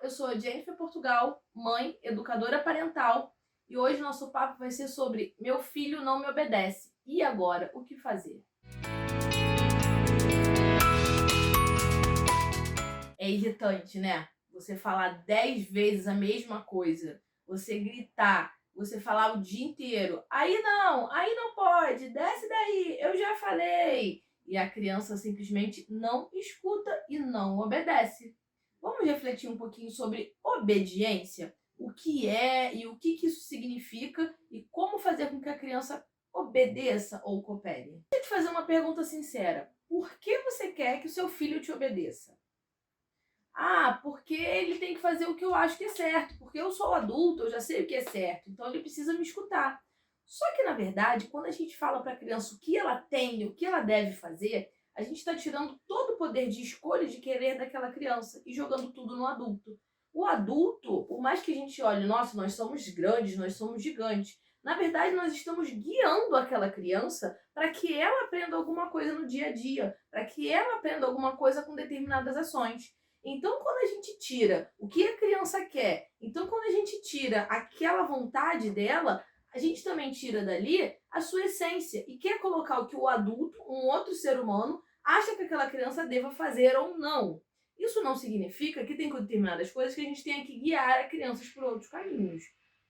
eu sou a Jennifer Portugal, mãe, educadora parental, e hoje nosso papo vai ser sobre meu filho não me obedece. E agora, o que fazer? É irritante, né? Você falar 10 vezes a mesma coisa, você gritar, você falar o dia inteiro, aí não pode, desce daí, eu já falei. E a criança simplesmente não escuta e não obedece. Vamos refletir um pouquinho sobre obediência? O que é e o que isso significa e como fazer com que a criança obedeça ou coopere. Deixa eu te fazer uma pergunta sincera. Por que você quer que o seu filho te obedeça? Ah, porque ele tem que fazer o que eu acho que é certo, porque eu sou adulto, eu já sei o que é certo, então ele precisa me escutar. Só que, na verdade, quando a gente fala para a criança o que ela tem e o que ela deve fazer, a gente está tirando todo o poder de escolha e de querer daquela criança e jogando tudo no adulto. O adulto, por mais que a gente olhe, nossa, nós somos grandes, nós somos gigantes, na verdade nós estamos guiando aquela criança para que ela aprenda alguma coisa no dia a dia, para que ela aprenda alguma coisa com determinadas ações. Então, quando a gente tira o que a criança quer, então quando a gente tira aquela vontade dela, a gente também tira dali a sua essência e quer colocar o que o adulto, um outro ser humano, acha que aquela criança deva fazer ou não. Isso não significa que tem determinadas coisas que a gente tenha que guiar a crianças por outros caminhos.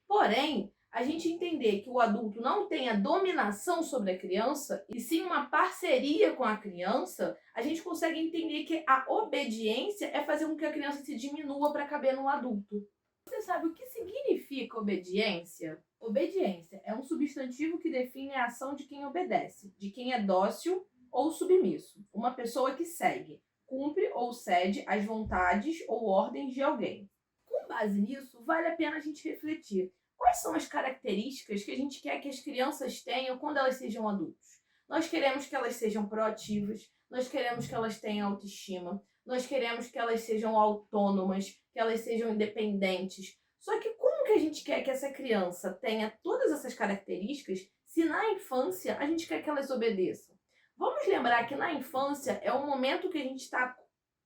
Porém, a gente entender que o adulto não tem a dominação sobre a criança, e sim uma parceria com a criança, a gente consegue entender que a obediência é fazer com que a criança se diminua para caber no adulto. Você sabe o que significa obediência? Obediência é um substantivo que define a ação de quem obedece, de quem é dócil ou submisso, uma pessoa que segue, cumpre ou cede às vontades ou ordens de alguém. Com base nisso, vale a pena a gente refletir. Quais são as características que a gente quer que as crianças tenham quando elas sejam adultos? Nós queremos que elas sejam proativas, nós queremos que elas tenham autoestima, nós queremos que elas sejam autônomas, que elas sejam independentes. Só que como que a gente quer que essa criança tenha todas essas características se na infância a gente quer que elas obedeçam? Vamos lembrar que na infância é o momento que a gente está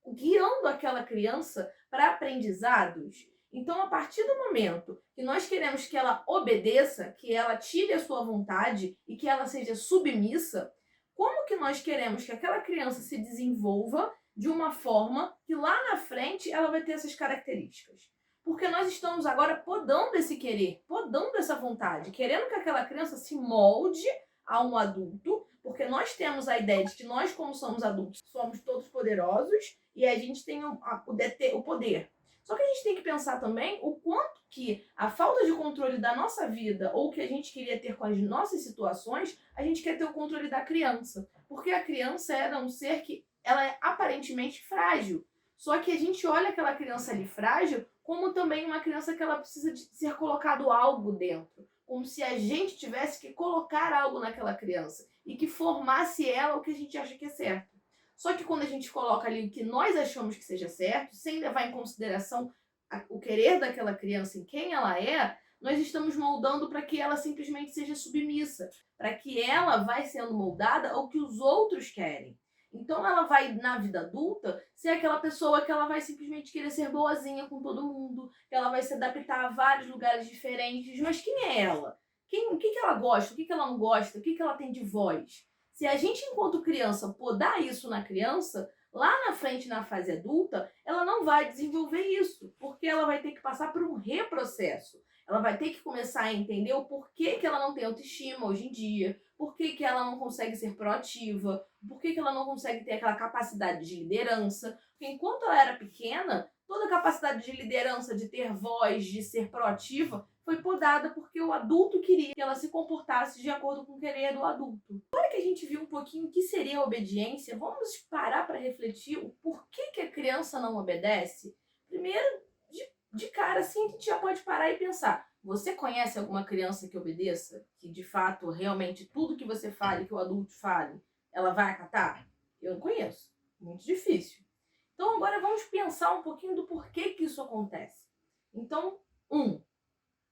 guiando aquela criança para aprendizados. Então, a partir do momento que nós queremos que ela obedeça, que ela tire a sua vontade e que ela seja submissa, como que nós queremos que aquela criança se desenvolva de uma forma que lá na frente ela vai ter essas características? Porque nós estamos agora podando esse querer, podando essa vontade, querendo que aquela criança se molde a um adulto, porque nós temos a ideia de que nós, como somos adultos, somos todos poderosos e a gente tem o poder. Só que a gente tem que pensar também o quanto que a falta de controle da nossa vida ou que a gente queria ter com as nossas situações, a gente quer ter o controle da criança. Porque a criança era um ser que ela é aparentemente frágil. Só que a gente olha aquela criança ali frágil como também uma criança que ela precisa de ser colocado algo dentro. Como se a gente tivesse que colocar algo naquela criança e que formasse ela o que a gente acha que é certo. Só que quando a gente coloca ali o que nós achamos que seja certo, sem levar em consideração o querer daquela criança em quem ela é, nós estamos moldando para que ela simplesmente seja submissa, para que ela vai sendo moldada ao que os outros querem. Então ela vai, na vida adulta, ser aquela pessoa que ela vai simplesmente querer ser boazinha com todo mundo, que ela vai se adaptar a vários lugares diferentes, mas quem é ela? O que ela gosta, o que ela não gosta, o que ela tem de voz? Se a gente, enquanto criança, podar isso na criança, lá na frente, na fase adulta, ela não vai desenvolver isso, porque ela vai ter que passar por um reprocesso. Ela vai ter que começar a entender o porquê que ela não tem autoestima hoje em dia, por que ela não consegue ser proativa, por que ela não consegue ter aquela capacidade de liderança. Porque enquanto ela era pequena, toda a capacidade de liderança, de ter voz, de ser proativa, foi podada porque o adulto queria que ela se comportasse de acordo com o querer do adulto. Agora que a gente viu um pouquinho o que seria a obediência, vamos parar para refletir o porquê que a criança não obedece? Primeiro, de cara assim, a gente já pode parar e pensar: você conhece alguma criança que obedeça? Que de fato, realmente, tudo que você fale, que o adulto fale, ela vai acatar? Eu não conheço. Muito difícil. Então agora vamos pensar um pouquinho do porquê que isso acontece. Então,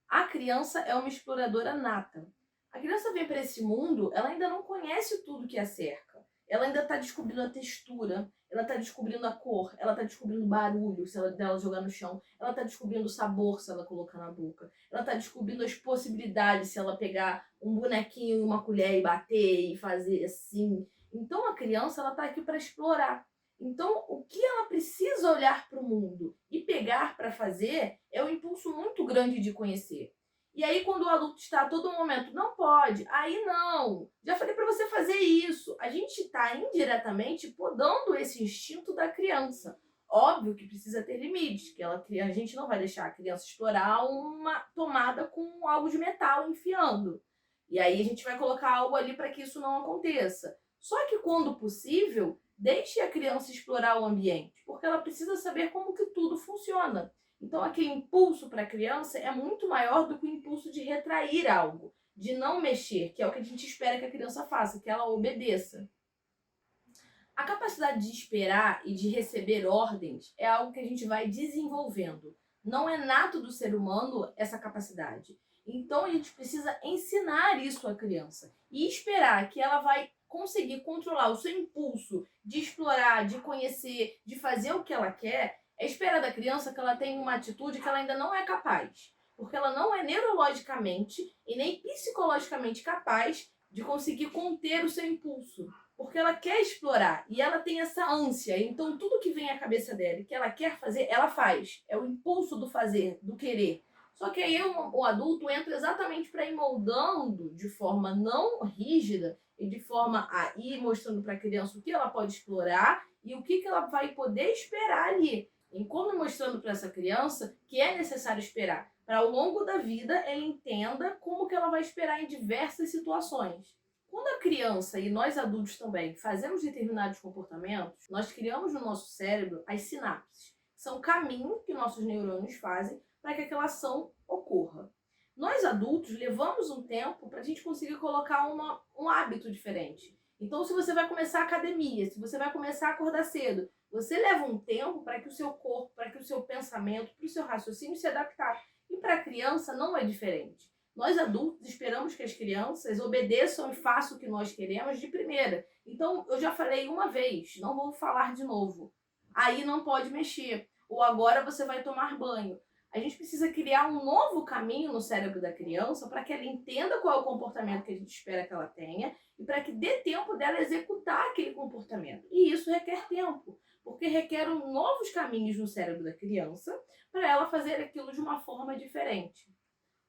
a criança é uma exploradora nata. A criança vem para esse mundo, ela ainda não conhece tudo que a cerca. ela ainda está descobrindo a textura, ela está descobrindo a cor, ela está descobrindo o barulho se ela dela jogar no chão, ela está descobrindo o sabor se ela colocar na boca, ela está descobrindo as possibilidades se ela pegar um bonequinho e uma colher e bater e fazer assim. Então a criança ela está aqui para explorar. Então o que ela precisa olhar para o mundo e pegar para fazer é um impulso muito grande de conhecer. E aí, quando o adulto está a todo momento, não pode, aí não, já falei para você fazer isso. A gente está indiretamente podando esse instinto da criança. Óbvio que precisa ter limites, que a gente não vai deixar a criança explorar uma tomada com algo de metal enfiando. E aí a gente vai colocar algo ali para que isso não aconteça. Só que quando possível, deixe a criança explorar o ambiente, porque ela precisa saber como que tudo funciona. Então, aquele impulso para a criança é muito maior do que o impulso de retrair algo, de não mexer, que é o que a gente espera que a criança faça, que ela obedeça. A capacidade de esperar e de receber ordens é algo que a gente vai desenvolvendo. Não é nato do ser humano essa capacidade. Então, a gente precisa ensinar isso à criança e esperar que ela vai conseguir controlar o seu impulso de explorar, de conhecer, de fazer o que ela quer. É esperar da criança que ela tenha uma atitude que ela ainda não é capaz, porque ela não é neurologicamente e nem psicologicamente capaz de conseguir conter o seu impulso, porque ela quer explorar e ela tem essa ânsia. Então tudo que vem à cabeça dela e que ela quer fazer, ela faz. É o impulso do fazer, do querer. Só que aí o adulto entra exatamente para ir moldando de forma não rígida e de forma a ir mostrando para a criança o que ela pode explorar e o que ela vai poder esperar ali. Em como mostrando para essa criança que é necessário esperar, para ao longo da vida ela entenda como que ela vai esperar em diversas situações. Quando a criança e nós adultos também fazemos determinados comportamentos, nós criamos no nosso cérebro as sinapses, que são caminhos que nossos neurônios fazem para que aquela ação ocorra. Nós adultos levamos um tempo para a gente conseguir colocar um hábito diferente. Então, se você vai começar a academia, se você vai começar a acordar cedo, você leva um tempo para que o seu corpo, para que o seu pensamento, para o seu raciocínio se adaptar. E para a criança não é diferente. Nós adultos esperamos que as crianças obedeçam e façam o que nós queremos de primeira. Então, eu já falei uma vez, não vou falar de novo. Aí não pode mexer. Ou agora você vai tomar banho. A gente precisa criar um novo caminho no cérebro da criança para que ela entenda qual é o comportamento que a gente espera que ela tenha e para que dê tempo dela executar aquele comportamento. E isso requer tempo, porque requer novos caminhos no cérebro da criança para ela fazer aquilo de uma forma diferente.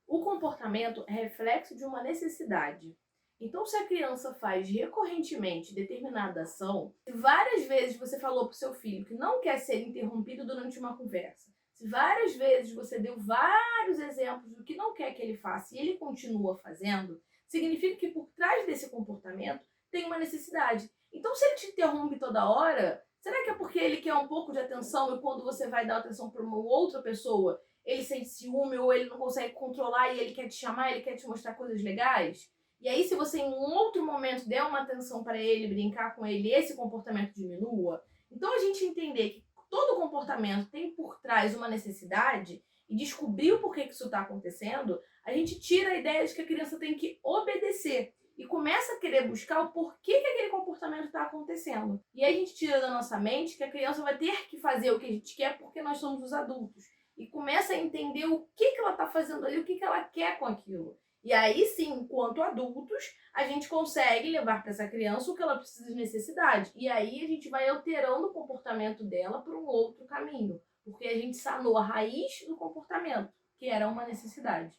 O comportamento é reflexo de uma necessidade. Então, se a criança faz recorrentemente determinada ação, se várias vezes você falou para o seu filho que não quer ser interrompido durante uma conversa, se várias vezes você deu vários exemplos do que não quer que ele faça e ele continua fazendo, significa que por trás desse comportamento tem uma necessidade. Então, se ele te interrompe toda hora, será que é porque ele quer um pouco de atenção e quando você vai dar atenção para uma outra pessoa, ele sente ciúme ou ele não consegue controlar e ele quer te chamar, ele quer te mostrar coisas legais? E aí, se você em um outro momento der uma atenção para ele, brincar com ele, esse comportamento diminua. Então, a gente entender que todo comportamento tem por trás uma necessidade e descobrir o porquê que isso está acontecendo, a gente tira a ideia de que a criança tem que obedecer e começa a querer buscar o porquê que aquele comportamento está acontecendo. E aí a gente tira da nossa mente que a criança vai ter que fazer o que a gente quer porque nós somos os adultos. E começa a entender o que ela está fazendo ali, o que ela quer com aquilo. E aí sim, enquanto adultos, a gente consegue levar para essa criança o que ela precisa de necessidade. E aí a gente vai alterando o comportamento dela para um outro caminho. Porque a gente sanou a raiz do comportamento, que era uma necessidade.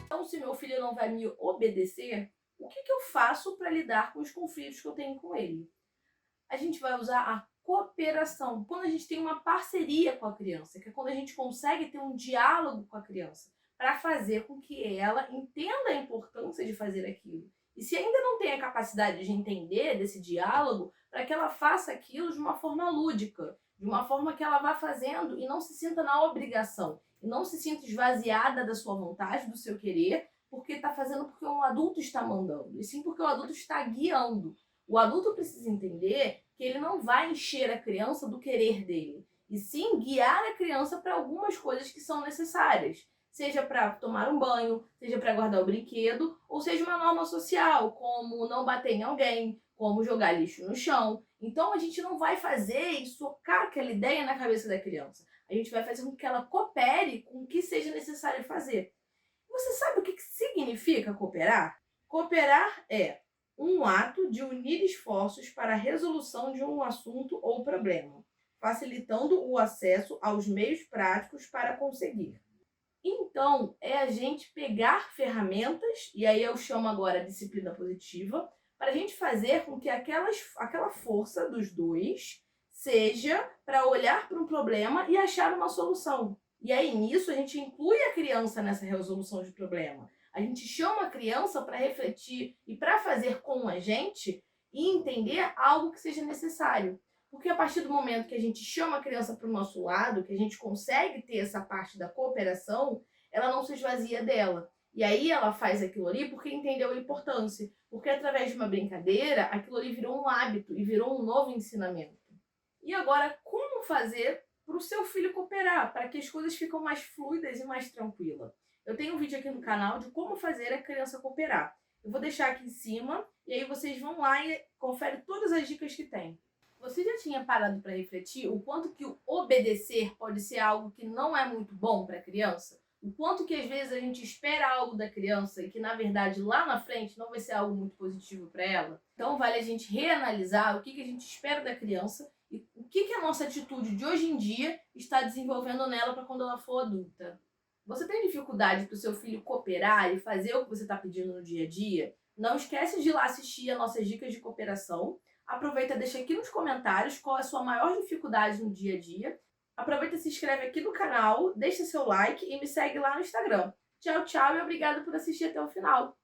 Então, se meu filho não vai me obedecer, o que eu faço para lidar com os conflitos que eu tenho com ele? A gente vai usar a cooperação, quando a gente tem uma parceria com a criança, que é quando a gente consegue ter um diálogo com a criança, para fazer com que ela entenda a importância de fazer aquilo. E se ainda não tem a capacidade de entender desse diálogo, para que ela faça aquilo de uma forma lúdica, de uma forma que ela vá fazendo e não se sinta na obrigação, e não se sinta esvaziada da sua vontade, do seu querer, porque está fazendo porque um adulto está mandando, e sim porque o adulto está guiando. O adulto precisa entender que ele não vai encher a criança do querer dele, e sim guiar a criança para algumas coisas que são necessárias. seja para tomar um banho, seja para guardar o brinquedo, ou seja uma norma social, como não bater em alguém, como jogar lixo no chão. Então a gente não vai fazer e socar aquela ideia na cabeça da criança. A gente vai fazer com que ela coopere com o que seja necessário fazer. Você sabe o que significa cooperar? Cooperar é um ato de unir esforços para a resolução de um assunto ou problema, facilitando o acesso aos meios práticos para conseguir. Então, é a gente pegar ferramentas, e aí eu chamo agora a disciplina positiva, para a gente fazer com que aquela força dos dois seja para olhar para um problema e achar uma solução. E aí, nisso, a gente inclui a criança nessa resolução de problema. A gente chama a criança para refletir e para fazer com a gente e entender algo que seja necessário. Porque a partir do momento que a gente chama a criança para o nosso lado, que a gente consegue ter essa parte da cooperação, ela não se esvazia dela. E aí ela faz aquilo ali porque entendeu a importância. Porque através de uma brincadeira, aquilo ali virou um hábito e virou um novo ensinamento. E agora, como fazer para o seu filho cooperar, para que as coisas fiquem mais fluidas e mais tranquilas? Eu tenho um vídeo aqui no canal de como fazer a criança cooperar. Eu vou deixar aqui em cima e aí vocês vão lá e conferem todas as dicas que tem. Você já tinha parado para refletir o quanto que o obedecer pode ser algo que não é muito bom para a criança? O quanto que às vezes a gente espera algo da criança e que na verdade lá na frente não vai ser algo muito positivo para ela? Então vale a gente reanalisar o que a gente espera da criança e o que a nossa atitude de hoje em dia está desenvolvendo nela para quando ela for adulta. Você tem dificuldade para o seu filho cooperar e fazer o que você está pedindo no dia a dia? Não esquece de ir lá assistir as nossas dicas de cooperação. Aproveita e deixa aqui nos comentários qual é a sua maior dificuldade no dia a dia. Aproveita e se inscreve aqui no canal, deixa seu like e me segue lá no Instagram. Tchau, tchau e obrigada por assistir até o final.